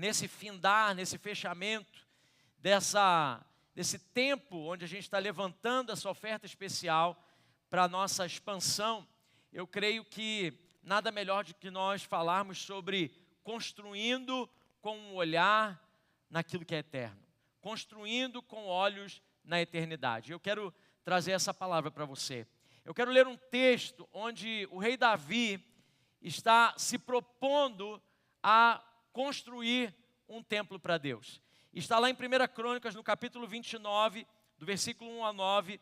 nesse findar, nesse fechamento desse tempo onde a gente está levantando essa oferta especial para a nossa expansão, eu creio que nada melhor do que nós falarmos sobre construindo com um olhar naquilo que é eterno, construindo com olhos na eternidade. Eu quero trazer essa palavra para você. Eu quero ler um texto onde o rei Davi está se propondo a construir um templo para Deus. Está lá em 1 Crônicas, no capítulo 29, do versículo 1 a 9.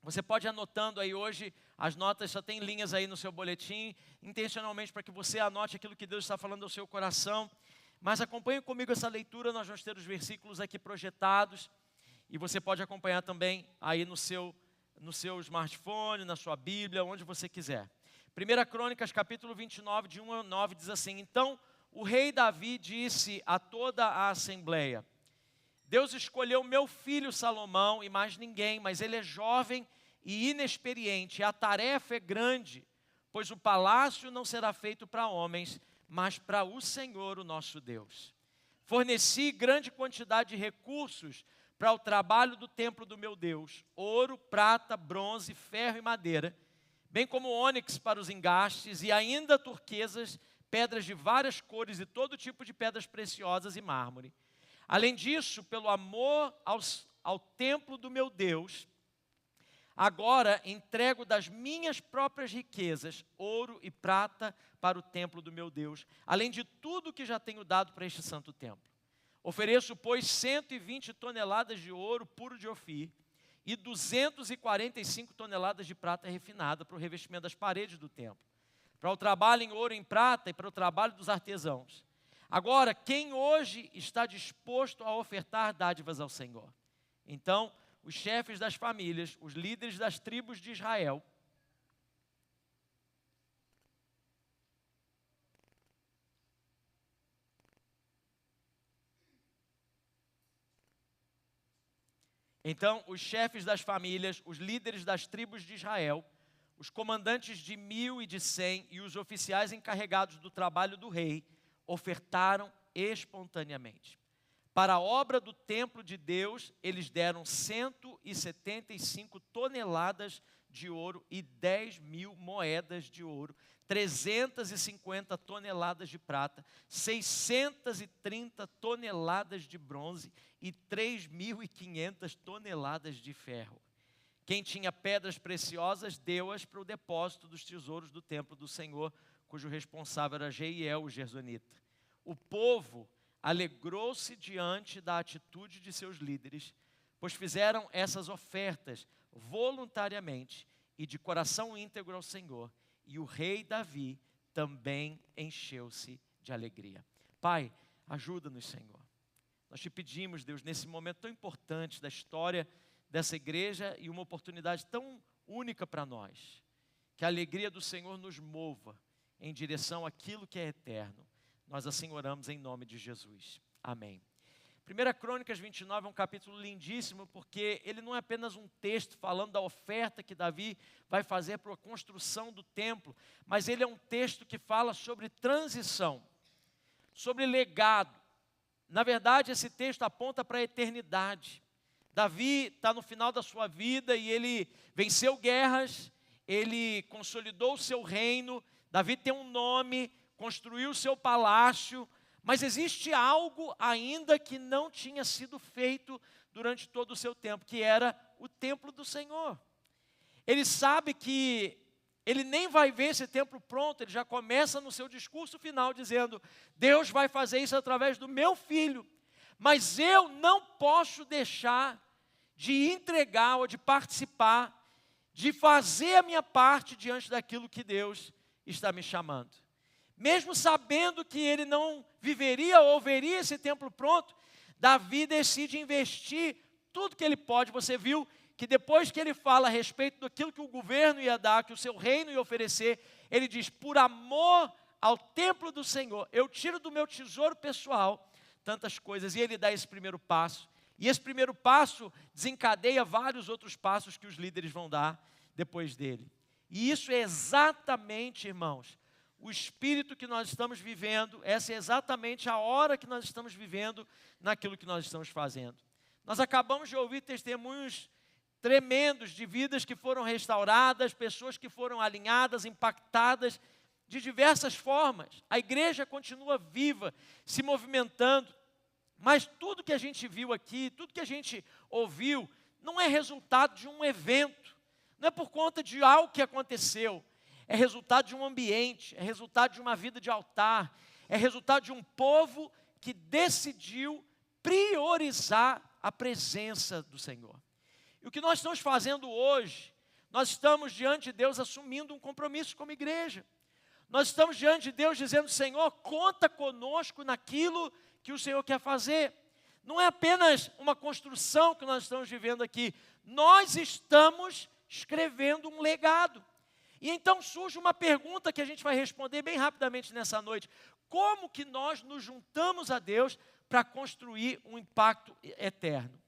Você pode ir anotando aí hoje, as notas só tem linhas aí no seu boletim, intencionalmente para que você anote aquilo que Deus está falando ao seu coração. Mas acompanhe comigo essa leitura, nós vamos ter os versículos aqui projetados. E você pode acompanhar também aí no seu smartphone, na sua Bíblia, onde você quiser. 1 Crônicas, capítulo 29, de 1 a 9, diz assim: Então o rei Davi disse a toda a assembleia: Deus escolheu meu filho Salomão e mais ninguém, mas ele é jovem e inexperiente, e a tarefa é grande, pois o palácio não será feito para homens, mas para o Senhor, o nosso Deus. Forneci grande quantidade de recursos para o trabalho do templo do meu Deus: ouro, prata, bronze, ferro e madeira, bem como ônix para os engastes e ainda turquesas, pedras de várias cores e todo tipo de pedras preciosas e mármore. Além disso, pelo amor ao templo do meu Deus, agora entrego das minhas próprias riquezas, ouro e prata para o templo do meu Deus, além de tudo que já tenho dado para este santo templo. Ofereço, pois, 120 toneladas de ouro puro de Ofir e 245 toneladas de prata refinada para o revestimento das paredes do templo, para o trabalho em ouro e em prata e para o trabalho dos artesãos. Agora, quem hoje está disposto a ofertar dádivas ao Senhor? Então, os chefes das famílias, os líderes das tribos de Israel, os líderes das tribos de Israel, os comandantes de 1.000 e de 100 e os oficiais encarregados do trabalho do rei ofertaram espontaneamente. Para a obra do templo de Deus, eles deram 175 toneladas de ouro e 10.000 moedas de ouro, 350 toneladas de prata, 630 toneladas de bronze e 3.500 toneladas de ferro. Quem tinha pedras preciosas, deu-as para o depósito dos tesouros do templo do Senhor, cujo responsável era Jeiel, o gersonita. O povo alegrou-se diante da atitude de seus líderes, pois fizeram essas ofertas voluntariamente e de coração íntegro ao Senhor, e o rei Davi também encheu-se de alegria. Pai, ajuda-nos, Senhor. Nós te pedimos, Deus, nesse momento tão importante da história dessa igreja e uma oportunidade tão única para nós, que a alegria do Senhor nos mova em direção àquilo que é eterno. Nós assim oramos em nome de Jesus. Amém. 1 Crônicas 29 é um capítulo lindíssimo, porque ele não é apenas um texto falando da oferta que Davi vai fazer para a construção do templo, mas ele é um texto que fala sobre transição, sobre legado. Na verdade, esse texto aponta para a eternidade. Davi está no final da sua vida e ele venceu guerras, ele consolidou o seu reino. Davi tem um nome, construiu o seu palácio, mas existe algo ainda que não tinha sido feito durante todo o seu tempo, que era o templo do Senhor. Ele sabe que ele nem vai ver esse templo pronto, ele já começa no seu discurso final dizendo: Deus vai fazer isso através do meu filho, mas eu não posso deixar de entregar ou de participar, de fazer a minha parte diante daquilo que Deus está me chamando. Mesmo sabendo que ele não viveria ou veria esse templo pronto, Davi decide investir tudo que ele pode. Você viu que depois que ele fala a respeito daquilo que o governo ia dar, que o seu reino ia oferecer, ele diz: por amor ao templo do Senhor, eu tiro do meu tesouro pessoal tantas coisas. E ele dá esse primeiro passo. E esse primeiro passo desencadeia vários outros passos que os líderes vão dar depois dele. E isso é exatamente, irmãos, o espírito que nós estamos vivendo, essa é exatamente a hora que nós estamos vivendo naquilo que nós estamos fazendo. Nós acabamos de ouvir testemunhos tremendos de vidas que foram restauradas, pessoas que foram alinhadas, impactadas de diversas formas. A igreja continua viva, se movimentando, mas tudo que a gente viu aqui, tudo que a gente ouviu, não é resultado de um evento, não é por conta de algo que aconteceu, é resultado de um ambiente, é resultado de uma vida de altar, é resultado de um povo que decidiu priorizar a presença do Senhor. E o que nós estamos fazendo hoje, nós estamos diante de Deus assumindo um compromisso como igreja. Nós estamos diante de Deus dizendo: Senhor, conta conosco naquilo que o Senhor quer fazer. Não é apenas uma construção que nós estamos vivendo aqui, nós estamos escrevendo um legado. E então surge uma pergunta que a gente vai responder bem rapidamente nessa noite: como que nós nos juntamos a Deus para construir um impacto eterno?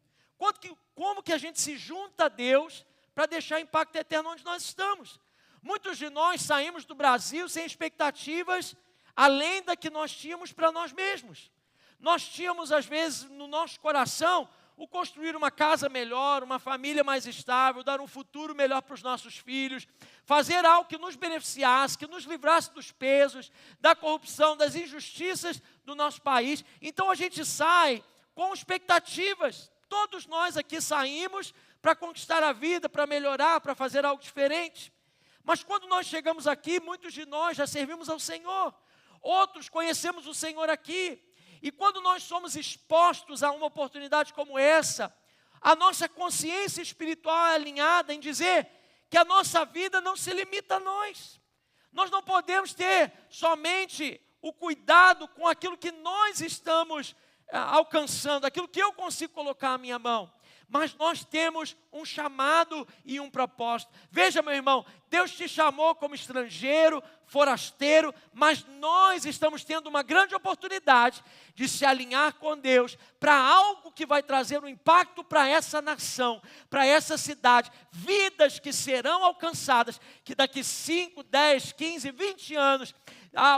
Como que a gente se junta a Deus para deixar impacto eterno onde nós estamos? Muitos de nós saímos do Brasil sem expectativas além da que nós tínhamos para nós mesmos. Nós tínhamos, às vezes, no nosso coração, o construir uma casa melhor, uma família mais estável, dar um futuro melhor para os nossos filhos, fazer algo que nos beneficiasse, que nos livrasse dos pesos, da corrupção, das injustiças do nosso país. Então a gente sai com expectativas. Todos nós aqui saímos para conquistar a vida, para melhorar, para fazer algo diferente. Mas quando nós chegamos aqui, muitos de nós já servimos ao Senhor. Outros conhecemos o Senhor aqui. E quando nós somos expostos a uma oportunidade como essa, a nossa consciência espiritual é alinhada em dizer que a nossa vida não se limita a nós. Nós não podemos ter somente o cuidado com aquilo que nós estamos alcançando, aquilo que eu consigo colocar à minha mão. Mas nós temos um chamado e um propósito. Veja, meu irmão, Deus te chamou como estrangeiro, forasteiro, mas nós estamos tendo uma grande oportunidade de se alinhar com Deus para algo que vai trazer um impacto para essa nação, para essa cidade, vidas que serão alcançadas, que daqui 5, 10, 15, 20 anos,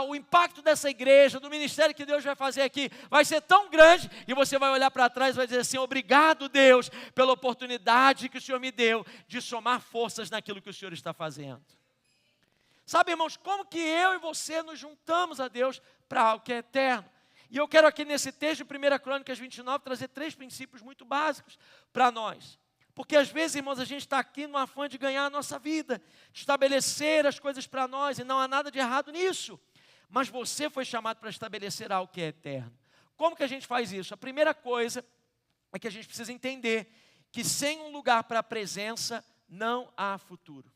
o impacto dessa igreja, do ministério que Deus vai fazer aqui, vai ser tão grande, e você vai olhar para trás e vai dizer assim: obrigado, Deus, pela oportunidade que o Senhor me deu de somar forças naquilo que o Senhor está fazendo. Sabe, irmãos, como que eu e você nos juntamos a Deus para algo que é eterno? E eu quero aqui nesse texto de 1 Crônicas 29 trazer 3 princípios muito básicos para nós. Porque às vezes, irmãos, a gente está aqui no afã de ganhar a nossa vida, de estabelecer as coisas para nós, e não há nada de errado nisso. Mas você foi chamado para estabelecer algo que é eterno. Como que a gente faz isso? A primeira coisa é que a gente precisa entender que sem um lugar para a presença, não há futuro.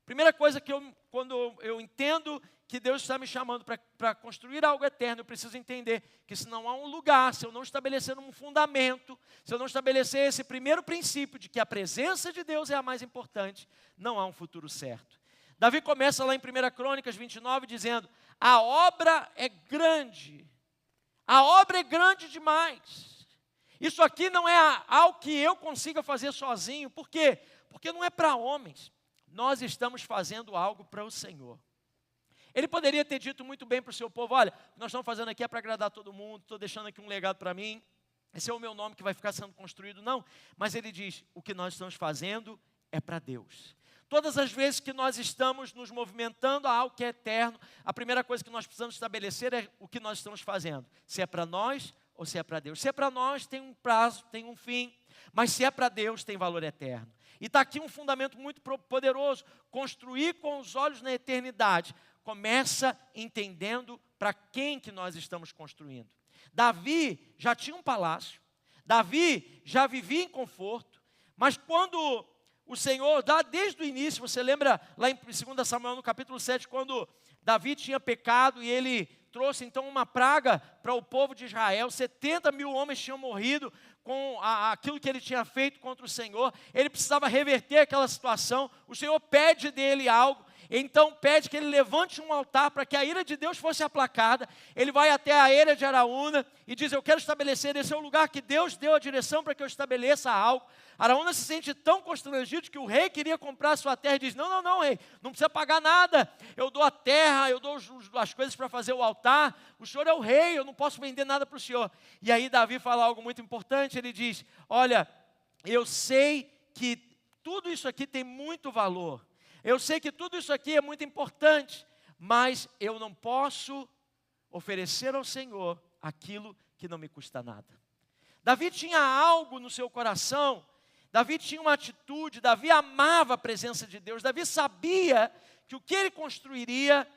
Primeira coisa que quando eu entendo que Deus está me chamando para construir algo eterno, eu preciso entender que se não há um lugar, se eu não estabelecer um fundamento, se eu não estabelecer esse primeiro princípio de que a presença de Deus é a mais importante, não há um futuro certo. Davi começa lá em 1 Crônicas 29 dizendo: a obra é grande demais. Isso aqui não é algo que eu consiga fazer sozinho. Por quê? Porque não é para homens. Nós estamos fazendo algo para o Senhor. Ele poderia ter dito muito bem para o seu povo: olha, o que nós estamos fazendo aqui é para agradar todo mundo, estou deixando aqui um legado para mim, esse é o meu nome que vai ficar sendo construído. Não, mas ele diz: o que nós estamos fazendo é para Deus. Todas as vezes que nós estamos nos movimentando a algo que é eterno, a primeira coisa que nós precisamos estabelecer é o que nós estamos fazendo. Se é para nós ou se é para Deus. Se é para nós, tem um prazo, tem um fim. Mas se é para Deus, tem valor eterno. E está aqui um fundamento muito poderoso. Construir com os olhos na eternidade. Começa entendendo para quem que nós estamos construindo. Davi já tinha um palácio. Davi já vivia em conforto. Mas quando o Senhor, desde o início, você lembra lá em 2 Samuel, no capítulo 7, quando Davi tinha pecado e ele trouxe então uma praga para o povo de Israel, 70 mil homens tinham morrido com aquilo que ele tinha feito contra o Senhor, ele precisava reverter aquela situação, o Senhor pede dele algo, Então pede que ele levante um altar para que a ira de Deus fosse aplacada. Ele vai até a eira de Araúna e diz: eu quero estabelecer, esse é o lugar que Deus deu a direção para que eu estabeleça algo. Araúna se sente tão constrangido que o rei queria comprar a sua terra e diz: não, rei, não precisa pagar nada, eu dou a terra, eu dou as coisas para fazer o altar, o senhor é o rei, eu não posso vender nada para o senhor. E aí Davi fala algo muito importante, ele diz: olha, eu sei que tudo isso aqui tem muito valor, eu sei que tudo isso aqui é muito importante, mas eu não posso oferecer ao Senhor aquilo que não me custa nada. Davi tinha algo no seu coração, Davi tinha uma atitude, Davi amava a presença de Deus, Davi sabia que o que ele construiria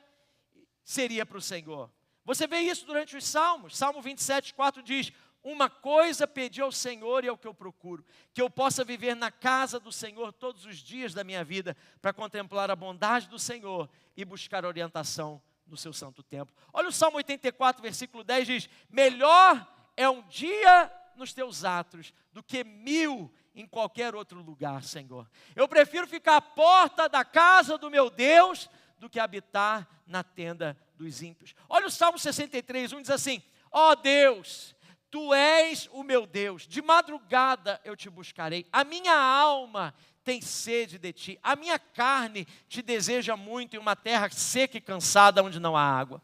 seria para o Senhor. Você vê isso durante os Salmos. Salmo 27:4 diz: uma coisa pedi ao Senhor e é o que eu procuro, que eu possa viver na casa do Senhor todos os dias da minha vida, para contemplar a bondade do Senhor e buscar orientação no seu santo templo. Olha o Salmo 84, versículo 10, diz: melhor é um dia nos teus atos do que 1000 em qualquer outro lugar, Senhor. Eu prefiro ficar à porta da casa do meu Deus do que habitar na tenda dos ímpios. Olha o Salmo 63:1, diz assim: ó Deus, Tu és o meu Deus, de madrugada eu te buscarei, a minha alma tem sede de ti, a minha carne te deseja muito em uma terra seca e cansada onde não há água.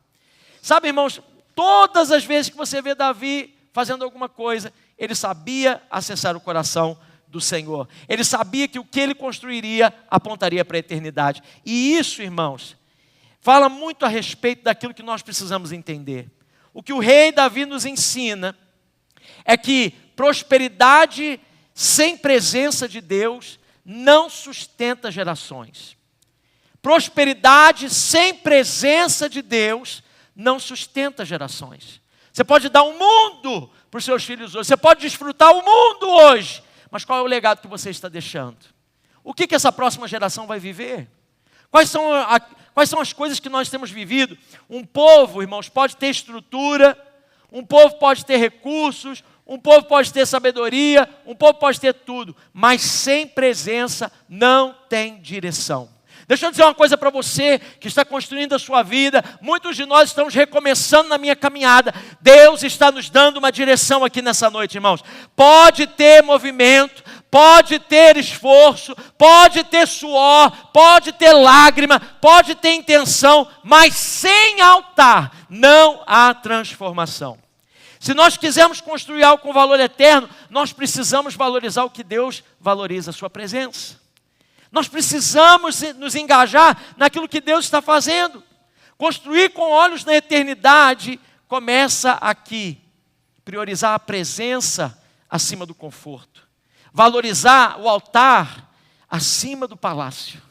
Sabe, irmãos, todas as vezes que você vê Davi fazendo alguma coisa, ele sabia acessar o coração do Senhor. Ele sabia que o que ele construiria apontaria para a eternidade. E isso, irmãos, fala muito a respeito daquilo que nós precisamos entender. O que o rei Davi nos ensina é que prosperidade sem presença de Deus não sustenta gerações. Prosperidade sem presença de Deus não sustenta gerações. Você pode dar um mundo para os seus filhos hoje, você pode desfrutar o mundo hoje, mas qual é o legado que você está deixando? O que essa próxima geração vai viver? Quais são as coisas que nós temos vivido? Um povo, irmãos, pode ter estrutura, um povo pode ter recursos, um povo pode ter sabedoria, um povo pode ter tudo, mas sem presença não tem direção. Deixa eu dizer uma coisa para você que está construindo a sua vida. Muitos de nós estamos recomeçando na minha caminhada. Deus está nos dando uma direção aqui nessa noite, irmãos. Pode ter movimento, pode ter esforço, pode ter suor, pode ter lágrima, pode ter intenção, mas sem altar não há transformação. Se nós quisermos construir algo com valor eterno, nós precisamos valorizar o que Deus valoriza, a sua presença. Nós precisamos nos engajar naquilo que Deus está fazendo. Construir com olhos na eternidade começa aqui. Priorizar a presença acima do conforto. Valorizar o altar acima do palácio.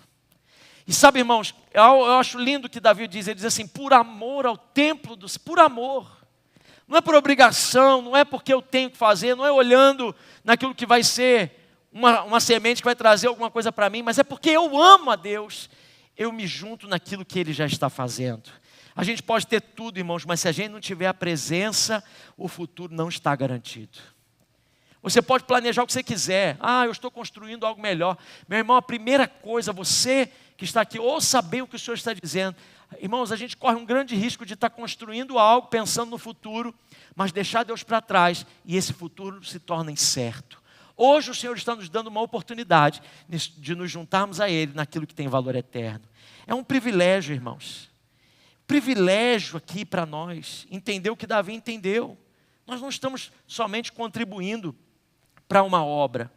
E sabe, irmãos, eu acho lindo o que Davi diz. Ele diz assim: por amor ao templo dos... Por amor. Não é por obrigação, não é porque eu tenho que fazer, não é olhando naquilo que vai ser uma semente que vai trazer alguma coisa para mim, mas é porque eu amo a Deus, eu me junto naquilo que Ele já está fazendo. A gente pode ter tudo, irmãos, mas se a gente não tiver a presença, o futuro não está garantido. Você pode planejar o que você quiser. Eu estou construindo algo melhor. Meu irmão, a primeira coisa, você que está aqui, ouça bem o que o Senhor está dizendo. Irmãos, a gente corre um grande risco de estar construindo algo, pensando no futuro, mas deixar Deus para trás e esse futuro se torna incerto. Hoje o Senhor está nos dando uma oportunidade de nos juntarmos a Ele naquilo que tem valor eterno. É um privilégio, irmãos. Privilégio aqui para nós, entender o que Davi entendeu. Nós não estamos somente contribuindo para uma obra.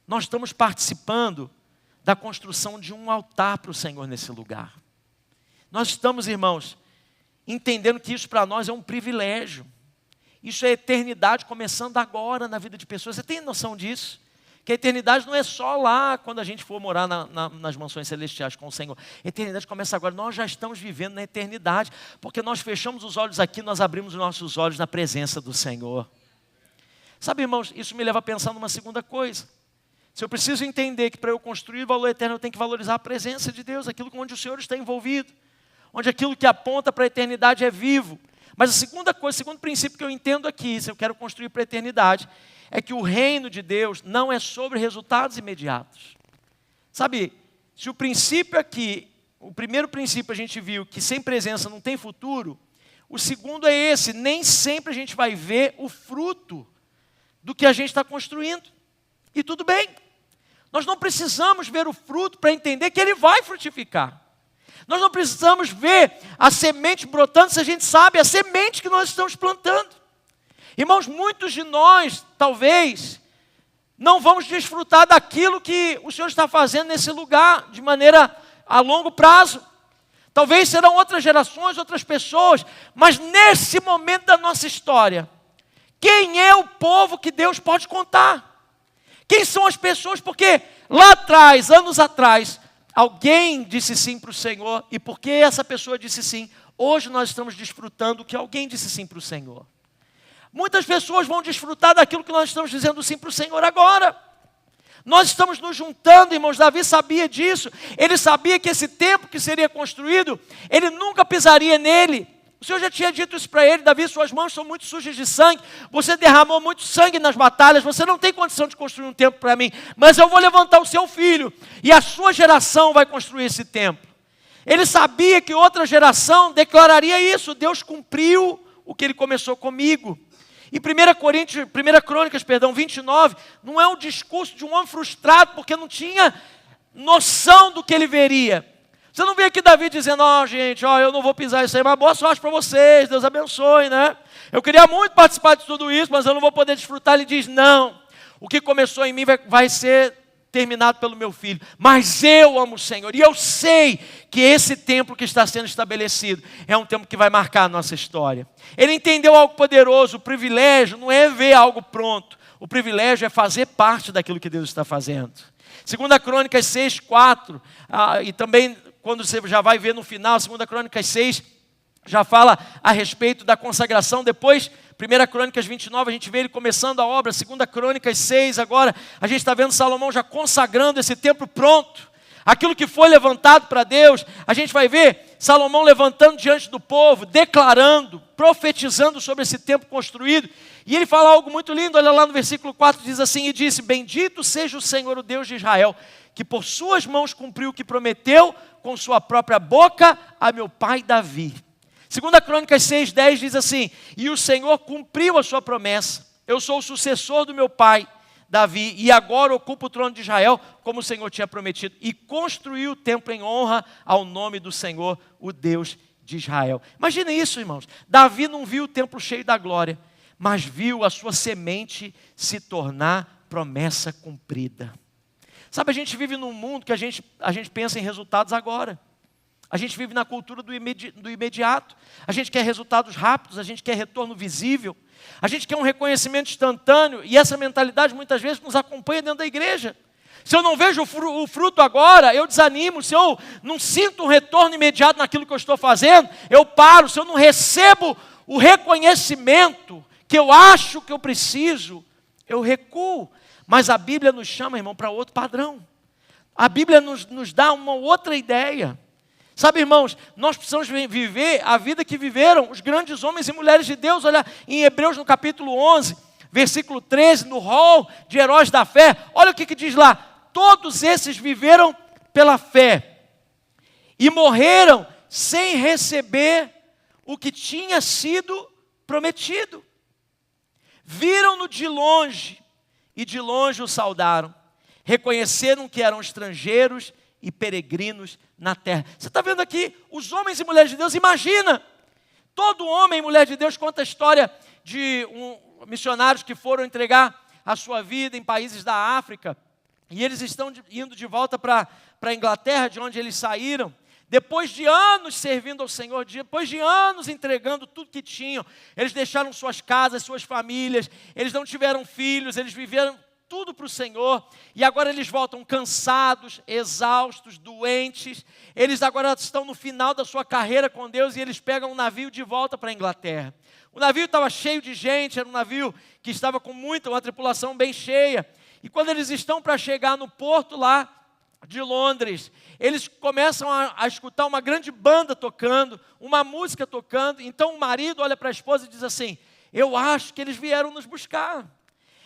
Nós estamos participando da construção de um altar para o Senhor nesse lugar. Nós estamos, irmãos, entendendo que isso para nós é um privilégio. Isso é eternidade começando agora na vida de pessoas. Você tem noção disso? Que a eternidade não é só lá quando a gente for morar nas mansões celestiais com o Senhor. A eternidade começa agora. Nós já estamos vivendo na eternidade, porque nós fechamos os olhos aqui, nós abrimos os nossos olhos na presença do Senhor. Sabe, irmãos, isso me leva a pensar numa segunda coisa. Se eu preciso entender que para eu construir o valor eterno eu tenho que valorizar a presença de Deus, aquilo onde o Senhor está envolvido, onde aquilo que aponta para a eternidade é vivo. Mas a segunda coisa, o segundo princípio que eu entendo aqui, se eu quero construir para a eternidade, é que o reino de Deus não é sobre resultados imediatos. Sabe, se o princípio aqui, o primeiro princípio a gente viu que sem presença não tem futuro. O segundo é esse: nem sempre a gente vai ver o fruto do que a gente está construindo. E tudo bem. Nós não precisamos ver o fruto para entender que ele vai frutificar. Nós não precisamos ver a semente brotando se a gente sabe a semente que nós estamos plantando. Irmãos, muitos de nós, talvez, não vamos desfrutar daquilo que o Senhor está fazendo nesse lugar de maneira a longo prazo. Talvez serão outras gerações, outras pessoas, mas nesse momento da nossa história, quem é o povo que Deus pode contar? Quem são as pessoas? Porque lá atrás, anos atrás, alguém disse sim para o Senhor, e porque essa pessoa disse sim, hoje nós estamos desfrutando que alguém disse sim para o Senhor. Muitas pessoas vão desfrutar daquilo que nós estamos dizendo sim para o Senhor agora. Nós estamos nos juntando, irmãos. Davi sabia disso. Ele sabia que esse templo que seria construído, ele nunca pisaria nele. O Senhor já tinha dito isso para ele: Davi, suas mãos são muito sujas de sangue, você derramou muito sangue nas batalhas, você não tem condição de construir um templo para mim, mas eu vou levantar o seu filho, e a sua geração vai construir esse templo. Ele sabia que outra geração declararia isso. Deus cumpriu o que ele começou comigo. E 1 Crônicas 29, não é um discurso de um homem frustrado, porque não tinha noção do que ele veria. Você não vê aqui Davi dizendo: gente, eu não vou pisar isso aí, mas boa sorte para vocês, Deus abençoe, né? Eu queria muito participar de tudo isso, mas eu não vou poder desfrutar. Ele diz: não, o que começou em mim vai ser terminado pelo meu filho, mas eu amo o Senhor, e eu sei que esse templo que está sendo estabelecido é um templo que vai marcar a nossa história. Ele entendeu algo poderoso. O privilégio não é ver algo pronto, o privilégio é fazer parte daquilo que Deus está fazendo. 2 Crônicas 6, 4, e também quando você já vai ver no final, 2 Crônicas 6, já fala a respeito da consagração. Depois, 1 Crônicas 29, a gente vê ele começando a obra. 2 Crônicas 6, agora, a gente está vendo Salomão já consagrando esse templo pronto. Aquilo que foi levantado para Deus, a gente vai ver Salomão levantando diante do povo, declarando, profetizando sobre esse templo construído. E ele fala algo muito lindo, olha lá no versículo 4, diz assim: e disse: bendito seja o Senhor, o Deus de Israel, que por suas mãos cumpriu o que prometeu com sua própria boca a meu pai Davi. 2 Crônicas 6, 10 diz assim: e o Senhor cumpriu a sua promessa. Eu sou o sucessor do meu pai Davi, e agora ocupo o trono de Israel, como o Senhor tinha prometido, e construiu o templo em honra ao nome do Senhor, o Deus de Israel. Imagina isso, irmãos. Davi não viu o templo cheio da glória, mas viu a sua semente se tornar promessa cumprida. Sabe, a gente vive num mundo que a gente pensa em resultados agora. A gente vive na cultura do imediato. A gente quer resultados rápidos, a gente quer retorno visível. A gente quer um reconhecimento instantâneo, e essa mentalidade muitas vezes nos acompanha dentro da igreja. Se eu não vejo o fruto agora, eu desanimo. Se eu não sinto um retorno imediato naquilo que eu estou fazendo, eu paro. Se eu não recebo o reconhecimento que eu acho que eu preciso, eu recuo. Mas a Bíblia nos chama, irmão, para outro padrão. A Bíblia nos dá uma outra ideia. Sabe, irmãos, nós precisamos viver a vida que viveram os grandes homens e mulheres de Deus. Olha, em Hebreus no capítulo 11, versículo 13, no rol de heróis da fé, olha o que diz lá: todos esses viveram pela fé e morreram sem receber o que tinha sido prometido. Viram-no de longe e de longe o saudaram, reconheceram que eram estrangeiros e peregrinos na terra. Você está vendo aqui os homens e mulheres de Deus? Imagina, todo homem e mulher de Deus conta a história de missionários que foram entregar a sua vida em países da África, e eles estão indo de volta para a Inglaterra, de onde eles saíram, depois de anos servindo ao Senhor, depois de anos entregando tudo que tinham. Eles deixaram suas casas, suas famílias, eles não tiveram filhos, eles viveram tudo para o Senhor, e agora eles voltam cansados, exaustos, doentes. Eles agora estão no final da sua carreira com Deus, e eles pegam um navio de volta para a Inglaterra. O navio estava cheio de gente, era um navio que estava com uma tripulação bem cheia, e quando eles estão para chegar no porto lá de Londres, eles começam a escutar uma grande banda tocando, uma música tocando. Então o marido olha para a esposa e diz assim: eu acho que eles vieram nos buscar.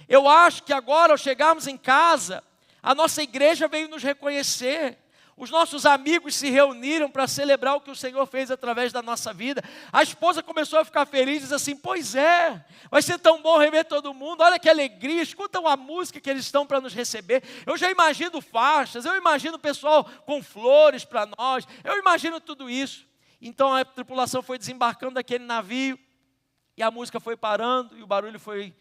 Eu acho que agora, ao chegarmos em casa, a nossa igreja veio nos reconhecer. Os nossos amigos se reuniram para celebrar o que o Senhor fez através da nossa vida. A esposa começou a ficar feliz, diz assim, pois é, vai ser tão bom rever todo mundo, olha que alegria, escutam a música que eles estão para nos receber. Eu já imagino faixas, eu imagino o pessoal com flores para nós, eu imagino tudo isso. Então a tripulação foi desembarcando daquele navio, e a música foi parando, e o barulho foi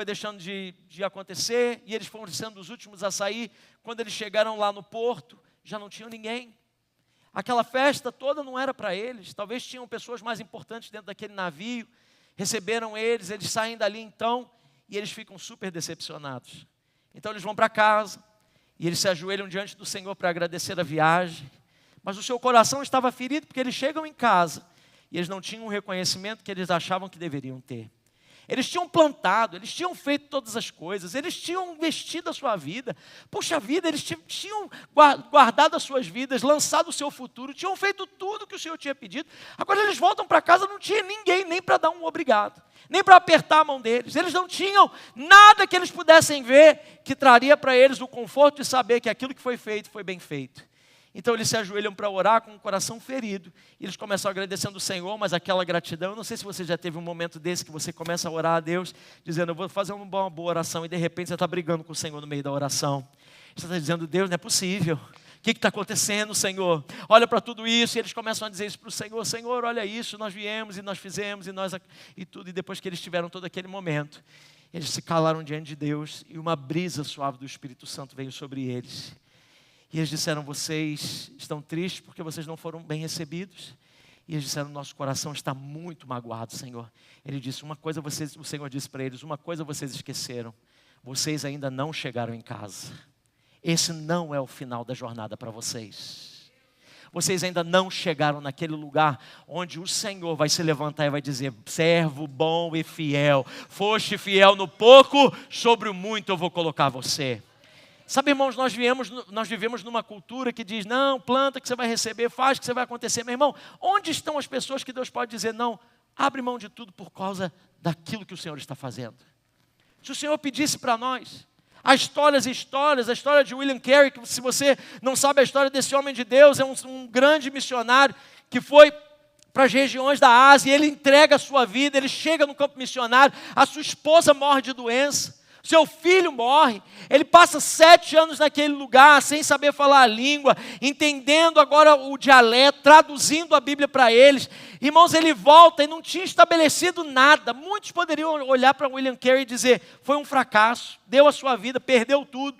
deixando de acontecer, e eles foram sendo os últimos a sair. Quando eles chegaram lá no porto, já não tinha ninguém. Aquela festa toda não era para eles. Talvez tinham pessoas mais importantes dentro daquele navio. Receberam eles saem dali então, e eles ficam super decepcionados. Então eles vão para casa, e eles se ajoelham diante do Senhor para agradecer a viagem. Mas o seu coração estava ferido, porque eles chegam em casa, e eles não tinham o reconhecimento que eles achavam que deveriam ter. Eles tinham plantado, eles tinham feito todas as coisas, eles tinham investido a sua vida. Puxa vida, eles tinham guardado as suas vidas, lançado o seu futuro, tinham feito tudo que o Senhor tinha pedido. Agora eles voltam para casa, não tinha ninguém nem para dar um obrigado, nem para apertar a mão deles. Eles não tinham nada que eles pudessem ver que traria para eles o conforto de saber que aquilo que foi feito foi bem feito. Então eles se ajoelham para orar com o coração ferido. E eles começam agradecendo o Senhor, mas aquela gratidão, eu não sei se você já teve um momento desse que você começa a orar a Deus, dizendo, eu vou fazer uma boa oração, e de repente você está brigando com o Senhor no meio da oração. Você está dizendo, Deus, não é possível. O que está acontecendo, Senhor? Olha para tudo isso, e eles começam a dizer isso para o Senhor, Senhor, olha isso, nós viemos e nós fizemos, e tudo, e depois que eles tiveram todo aquele momento, eles se calaram diante de Deus, e uma brisa suave do Espírito Santo veio sobre eles. E eles disseram, vocês estão tristes porque vocês não foram bem recebidos? E eles disseram, nosso coração está muito magoado, Senhor. Ele disse, o Senhor disse para eles, uma coisa vocês esqueceram, vocês ainda não chegaram em casa. Esse não é o final da jornada para vocês. Vocês ainda não chegaram naquele lugar onde o Senhor vai se levantar e vai dizer, servo bom e fiel, foste fiel no pouco, sobre o muito eu vou colocar você. Sabe, irmãos, nós vivemos numa cultura que diz, não, planta que você vai receber, faz que você vai acontecer. Meu irmão, onde estão as pessoas que Deus pode dizer, não, abre mão de tudo por causa daquilo que o Senhor está fazendo? Se o Senhor pedisse para nós, há histórias e histórias, a história de William Carey, que se você não sabe a história desse homem de Deus, é um grande missionário que foi para as regiões da Ásia, e ele entrega a sua vida, ele chega no campo missionário, a sua esposa morre de doença, seu filho morre, ele passa 7 anos naquele lugar, sem saber falar a língua, entendendo agora o dialeto, traduzindo a Bíblia para eles. Irmãos, ele volta e não tinha estabelecido nada. Muitos poderiam olhar para William Carey e dizer, foi um fracasso, deu a sua vida, perdeu tudo,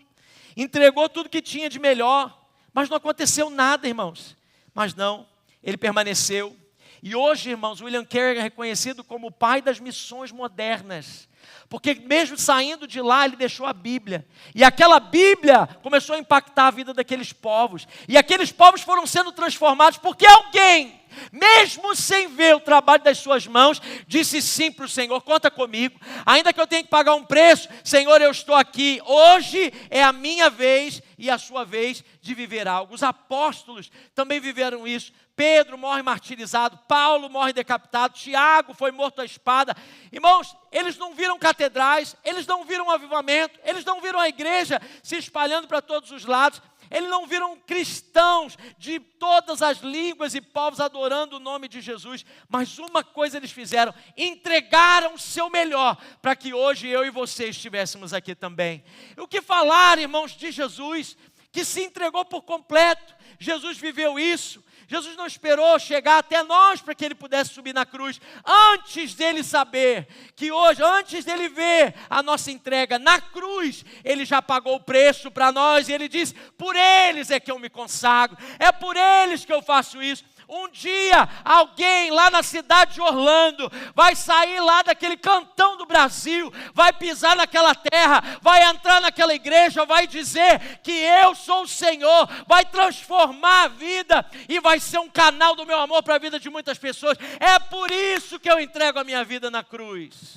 entregou tudo que tinha de melhor, mas não aconteceu nada, irmãos. Mas não, ele permaneceu. E hoje, irmãos, William Carey é reconhecido como o pai das missões modernas. Porque mesmo saindo de lá, ele deixou a Bíblia. E aquela Bíblia começou a impactar a vida daqueles povos. E aqueles povos foram sendo transformados porque alguém, mesmo sem ver o trabalho das suas mãos, disse sim para o Senhor, conta comigo. Ainda que eu tenha que pagar um preço, Senhor, eu estou aqui. Hoje é a minha vez e a sua vez de viver algo. Os apóstolos também viveram isso. Pedro morre martirizado, Paulo morre decapitado, Tiago foi morto à espada. Irmãos, eles não viram catedrais, eles não viram avivamento, eles não viram a igreja se espalhando para todos os lados, eles não viram cristãos de todas as línguas e povos adorando o nome de Jesus. Mas uma coisa eles fizeram, entregaram o seu melhor para que hoje eu e você estivéssemos aqui também. O que falar, irmãos, de Jesus, que se entregou por completo? Jesus viveu isso. Jesus não esperou chegar até nós para que ele pudesse subir na cruz. Antes dele saber que hoje, antes dele ver a nossa entrega na cruz, ele já pagou o preço para nós. E ele diz, por eles é que eu me consagro, é por eles que eu faço isso. Um dia, alguém lá na cidade de Orlando vai sair lá daquele cantão do Brasil, vai pisar naquela terra, vai entrar naquela igreja, vai dizer que eu sou o Senhor, vai transformar a vida e vai ser um canal do meu amor para a vida de muitas pessoas. É por isso que eu entrego a minha vida na cruz.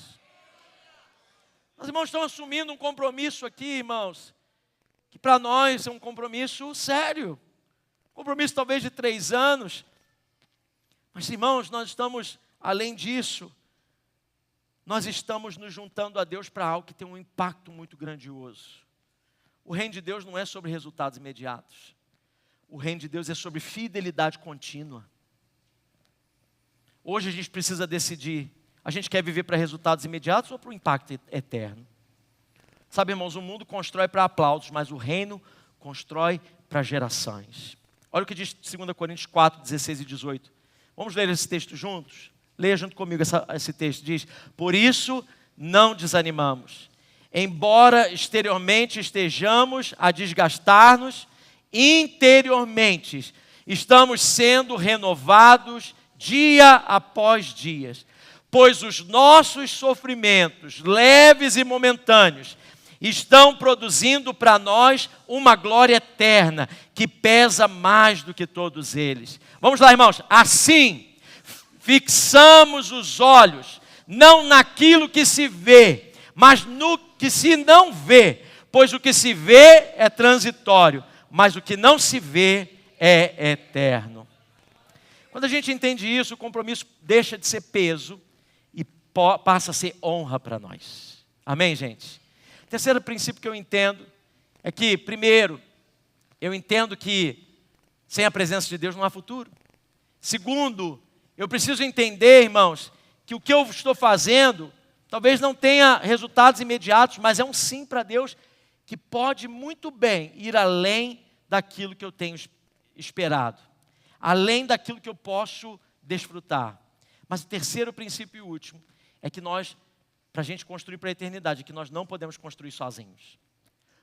Os irmãos estão assumindo um compromisso aqui, irmãos, que para nós é um compromisso sério. Compromisso talvez de 3 anos. Mas, irmãos, nós estamos, além disso, nós estamos nos juntando a Deus para algo que tem um impacto muito grandioso. O reino de Deus não é sobre resultados imediatos. O reino de Deus é sobre fidelidade contínua. Hoje a gente precisa decidir, a gente quer viver para resultados imediatos ou para o impacto eterno? Sabe, irmãos, o mundo constrói para aplausos, mas o reino constrói para gerações. Olha o que diz 2 Coríntios 4, 16 e 18. Vamos ler esse texto juntos? Leia junto comigo esse texto. Diz: por isso não desanimamos. Embora exteriormente estejamos a desgastar-nos, interiormente estamos sendo renovados dia após dia. Pois os nossos sofrimentos, leves e momentâneos, estão produzindo para nós uma glória eterna, que pesa mais do que todos eles. Vamos lá, irmãos. Assim, fixamos os olhos, não naquilo que se vê, mas no que se não vê. Pois o que se vê é transitório, mas o que não se vê é eterno. Quando a gente entende isso, o compromisso deixa de ser peso e passa a ser honra para nós. Amém, gente? O terceiro princípio que eu entendo é que, primeiro, eu entendo que sem a presença de Deus não há futuro. Segundo, eu preciso entender, irmãos, que o que eu estou fazendo talvez não tenha resultados imediatos, mas é um sim para Deus que pode muito bem ir além daquilo que eu tenho esperado, além daquilo que eu posso desfrutar. Mas o terceiro princípio e último é que nós, para a gente construir para a eternidade, que nós não podemos construir sozinhos.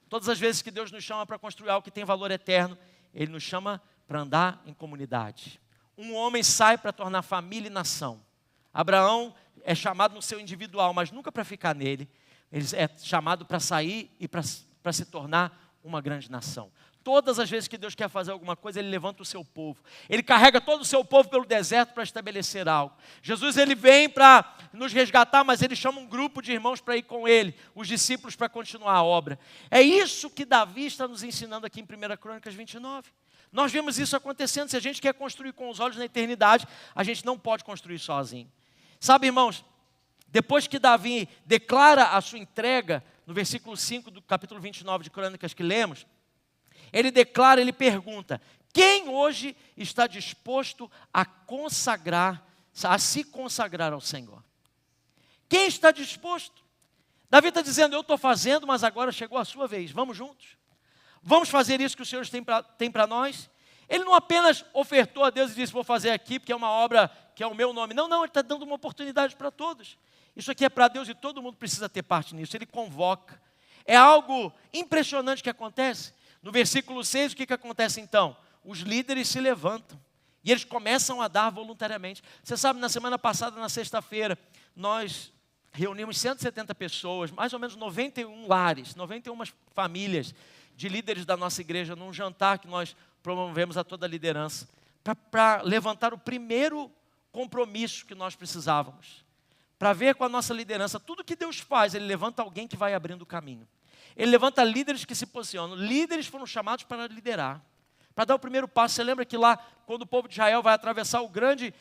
Todas as vezes que Deus nos chama para construir algo que tem valor eterno, Ele nos chama para andar em comunidade. Um homem sai para tornar família e nação. Abraão é chamado no seu individual, mas nunca para ficar nele. Ele é chamado para sair e para se tornar uma grande nação. Todas as vezes que Deus quer fazer alguma coisa, Ele levanta o seu povo. Ele carrega todo o seu povo pelo deserto para estabelecer algo. Jesus, Ele vem para nos resgatar, mas Ele chama um grupo de irmãos para ir com Ele, os discípulos para continuar a obra. É isso que Davi está nos ensinando aqui em 1 Crônicas 29. Nós vemos isso acontecendo. Se a gente quer construir com os olhos na eternidade, a gente não pode construir sozinho. Sabe, irmãos, depois que Davi declara a sua entrega, no versículo 5 do capítulo 29 de Crônicas que lemos, ele declara, ele pergunta: quem hoje está disposto a se consagrar ao Senhor? Quem está disposto? Davi está dizendo: eu estou fazendo, mas agora chegou a sua vez, vamos juntos? Vamos fazer isso que o Senhor tem para nós? Ele não apenas ofertou a Deus e disse: vou fazer aqui porque é uma obra que é o meu nome. Não, Ele está dando uma oportunidade para todos. Isso aqui é para Deus e todo mundo precisa ter parte nisso. Ele convoca. É algo impressionante que acontece. No versículo 6, o que acontece então? Os líderes se levantam e eles começam a dar voluntariamente. Você sabe, na semana passada, na sexta-feira, nós reunimos 170 pessoas, mais ou menos 91 lares, 91 famílias de líderes da nossa igreja, num jantar que nós promovemos a toda a liderança, para levantar o primeiro compromisso que nós precisávamos. Para ver com a nossa liderança, tudo que Deus faz, Ele levanta alguém que vai abrindo o caminho. Ele levanta líderes que se posicionam. Líderes foram chamados para liderar, para dar o primeiro passo. Você lembra que lá, quando o povo de Israel vai atravessar o grande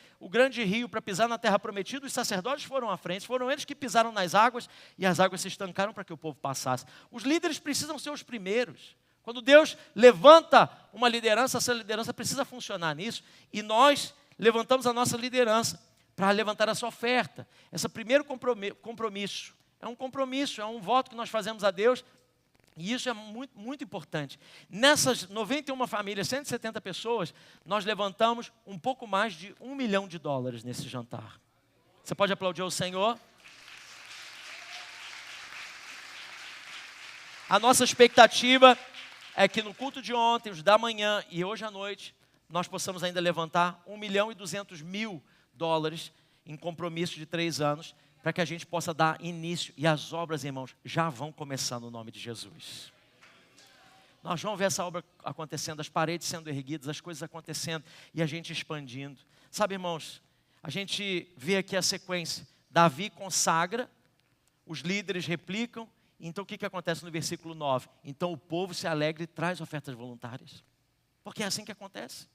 rio para pisar na terra prometida, os sacerdotes foram à frente, foram eles que pisaram nas águas e as águas se estancaram para que o povo passasse. Os líderes precisam ser os primeiros. Quando Deus levanta uma liderança, essa liderança precisa funcionar nisso, e nós levantamos a nossa liderança para levantar essa oferta, esse primeiro compromisso. É um compromisso, é um voto que nós fazemos a Deus. E isso é muito, muito importante. Nessas 91 famílias, 170 pessoas, nós levantamos um pouco mais de $1 milhão nesse jantar. Você pode aplaudir ao Senhor? A nossa expectativa é que no culto de ontem, os da manhã e hoje à noite, nós possamos ainda levantar $1.200.000 em compromisso de 3 anos, para que a gente possa dar início. E as obras, irmãos, já vão começar no nome de Jesus. Nós vamos ver essa obra acontecendo, as paredes sendo erguidas, as coisas acontecendo e a gente expandindo. Sabe, irmãos, a gente vê aqui a sequência. Davi consagra, os líderes replicam. Então o que acontece no versículo 9? Então o povo se alegra e traz ofertas voluntárias. Porque é assim que acontece.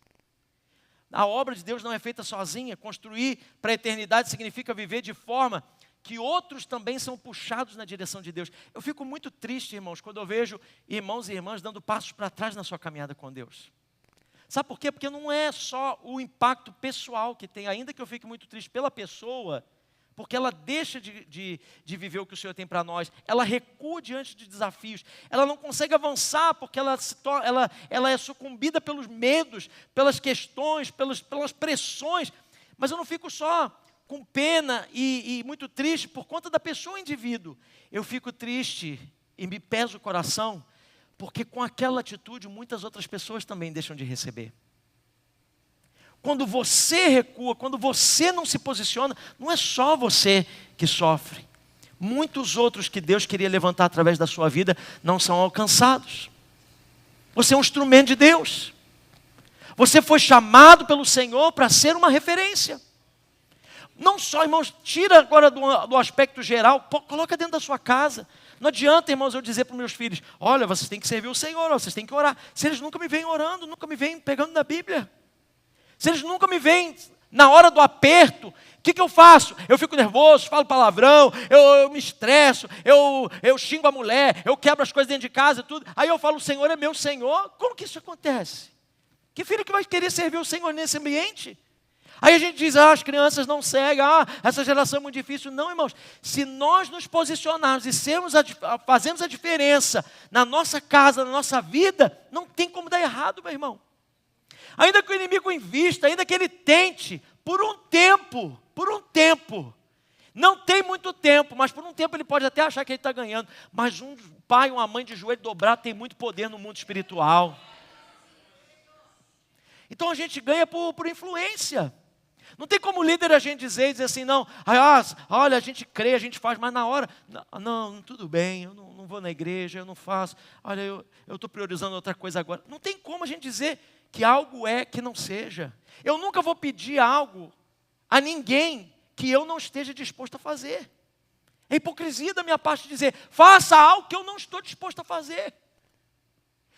A obra de Deus não é feita sozinha. Construir para a eternidade significa viver de forma que outros também são puxados na direção de Deus. Eu fico muito triste, irmãos, quando eu vejo irmãos e irmãs dando passos para trás na sua caminhada com Deus. Sabe por quê? Porque não é só o impacto pessoal que tem, ainda que eu fique muito triste pela pessoa, porque ela deixa de viver o que o Senhor tem para nós, ela recua diante de desafios, ela não consegue avançar porque ela é sucumbida pelos medos, pelas questões, pelas pressões, mas eu não fico só com pena e muito triste por conta da pessoa, o indivíduo, eu fico triste e me pesa o coração, porque com aquela atitude muitas outras pessoas também deixam de receber. Quando você recua, quando você não se posiciona, não é só você que sofre. Muitos outros que Deus queria levantar através da sua vida não são alcançados. Você é um instrumento de Deus. Você foi chamado pelo Senhor para ser uma referência. Não só, irmãos, tira agora do aspecto geral, coloca dentro da sua casa. Não adianta, irmãos, eu dizer para os meus filhos, olha, vocês têm que servir o Senhor, vocês têm que orar. Se eles nunca me veem orando, nunca me veem pegando na Bíblia. Se eles nunca me veem na hora do aperto, o que eu faço? Eu fico nervoso, falo palavrão, eu me estresso, eu xingo a mulher, eu quebro as coisas dentro de casa e tudo. Aí eu falo, o Senhor é meu Senhor. Como que isso acontece? Que filho que vai querer servir o Senhor nesse ambiente? Aí a gente diz, as crianças não seguem, essa geração é muito difícil. Não, irmãos, se nós nos posicionarmos e fazemos a diferença na nossa casa, na nossa vida, não tem como dar errado, meu irmão. Ainda que o inimigo invista, ainda que ele tente, por um tempo, não tem muito tempo, mas por um tempo ele pode até achar que ele está ganhando, mas um pai, uma mãe de joelho dobrado tem muito poder no mundo espiritual. Então a gente ganha por influência. Não tem como líder a gente dizer assim, não, olha, a gente crê, a gente faz, mas na hora, não, tudo bem, eu não vou na igreja, eu não faço, olha, eu estou priorizando outra coisa agora. Não tem como a gente dizer que algo é que não seja. Eu nunca vou pedir algo a ninguém que eu não esteja disposto a fazer. É hipocrisia da minha parte dizer, faça algo que eu não estou disposto a fazer.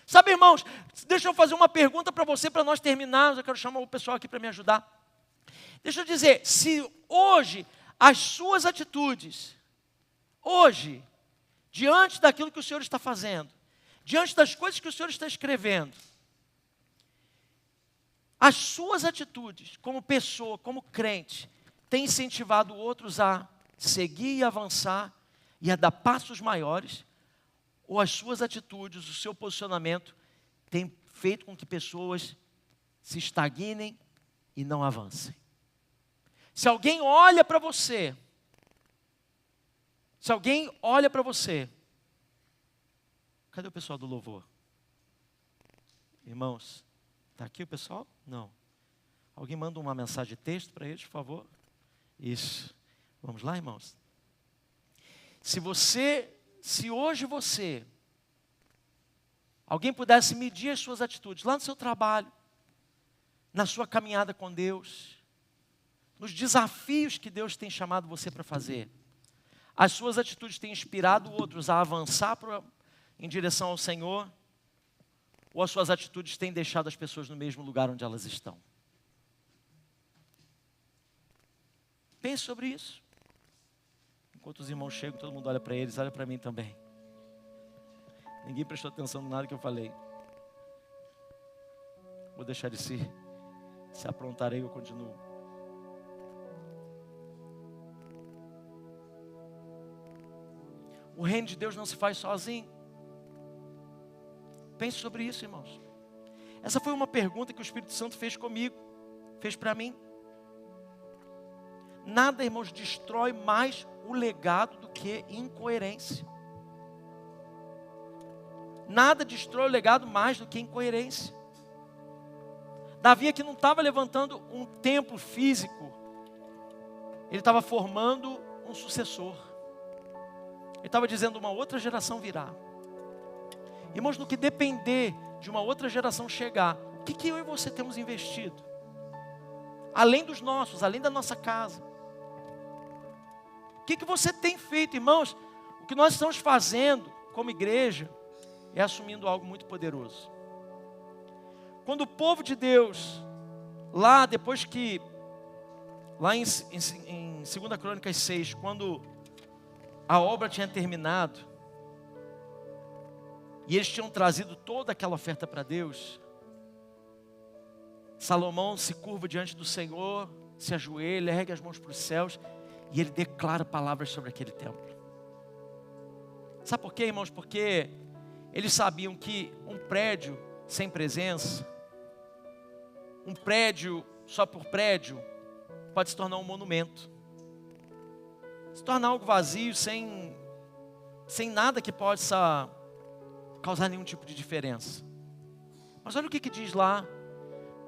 Sabe, irmãos, deixa eu fazer uma pergunta para você, para nós terminarmos, eu quero chamar o pessoal aqui para me ajudar. Deixa eu dizer, se hoje as suas atitudes, hoje, diante daquilo que o Senhor está fazendo, diante das coisas que o Senhor está escrevendo, as suas atitudes como pessoa, como crente, têm incentivado outros a seguir e avançar e a dar passos maiores, ou as suas atitudes, o seu posicionamento tem feito com que pessoas se estagnem e não avancem. Se alguém olha para você, cadê o pessoal do louvor? Irmãos, está aqui o pessoal? Não. Alguém manda uma mensagem de texto para eles, por favor? Isso. Vamos lá, irmãos? Se hoje alguém pudesse medir as suas atitudes, lá no seu trabalho, na sua caminhada com Deus, nos desafios que Deus tem chamado você para fazer, as suas atitudes têm inspirado outros a avançar em direção ao Senhor, ou as suas atitudes têm deixado as pessoas no mesmo lugar onde elas estão? Pense sobre isso. Enquanto os irmãos chegam, todo mundo olha para eles, olha para mim também. Ninguém prestou atenção em nada que eu falei. Vou deixar de se aprontarem, eu continuo. O reino de Deus não se faz sozinho. Pense sobre isso, irmãos. Essa foi uma pergunta que o Espírito Santo fez comigo, fez para mim. Nada, irmãos, destrói mais o legado do que incoerência. Nada destrói o legado mais do que incoerência. Davi aqui não estava levantando um templo físico, ele estava formando um sucessor. Ele estava dizendo, uma outra geração virá. Irmãos, no que depender de uma outra geração chegar, o que eu e você temos investido? Além dos nossos, além da nossa casa. O que você tem feito, irmãos? O que nós estamos fazendo como igreja é assumindo algo muito poderoso. Quando o povo de Deus, lá em 2 Crônicas 6, quando a obra tinha terminado, e eles tinham trazido toda aquela oferta para Deus, Salomão se curva diante do Senhor, se ajoelha, ergue as mãos para os céus e ele declara palavras sobre aquele templo. Sabe por quê, irmãos? Porque eles sabiam que um prédio sem presença, um prédio só por prédio, pode se tornar um monumento. Se tornar algo vazio, sem nada que possa causar nenhum tipo de diferença. Mas olha o que diz lá,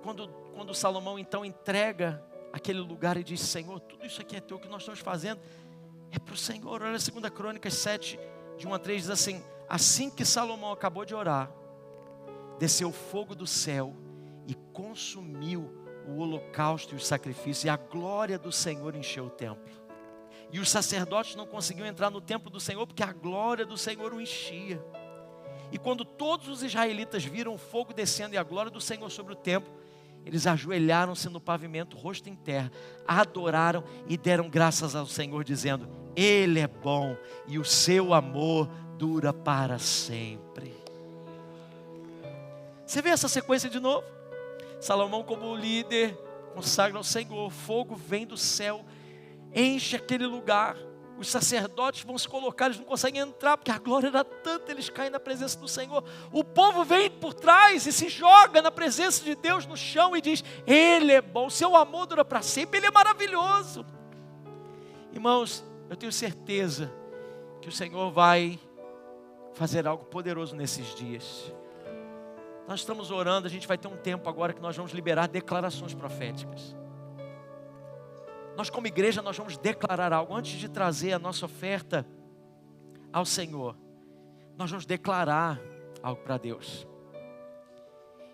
quando Salomão então entrega aquele lugar e diz: Senhor, tudo isso aqui é teu, o que nós estamos fazendo é para o Senhor. Olha 2 Crônicas 7, de 1 a 3, diz assim: assim que Salomão acabou de orar, desceu fogo do céu e consumiu o holocausto e os sacrifícios, e a glória do Senhor encheu o templo. E os sacerdotes não conseguiam entrar no templo do Senhor, porque a glória do Senhor o enchia. E quando todos os israelitas viram o fogo descendo e a glória do Senhor sobre o templo, eles ajoelharam-se no pavimento, rosto em terra, adoraram e deram graças ao Senhor, dizendo: Ele é bom e o seu amor dura para sempre. Você vê essa sequência de novo? Salomão, como líder, consagra ao Senhor, fogo vem do céu, enche aquele lugar, os sacerdotes vão se colocar, eles não conseguem entrar, porque a glória era tanta, eles caem na presença do Senhor. O povo vem por trás e se joga na presença de Deus no chão e diz: Ele é bom, seu amor dura para sempre, Ele é maravilhoso. Irmãos, eu tenho certeza que o Senhor vai fazer algo poderoso nesses dias. Nós estamos orando, a gente vai ter um tempo agora que nós vamos liberar declarações proféticas. Nós como igreja, nós vamos declarar algo. Antes de trazer a nossa oferta ao Senhor, nós vamos declarar algo para Deus.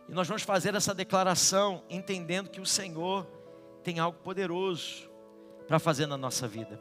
E nós vamos fazer essa declaração entendendo que o Senhor tem algo poderoso para fazer na nossa vida.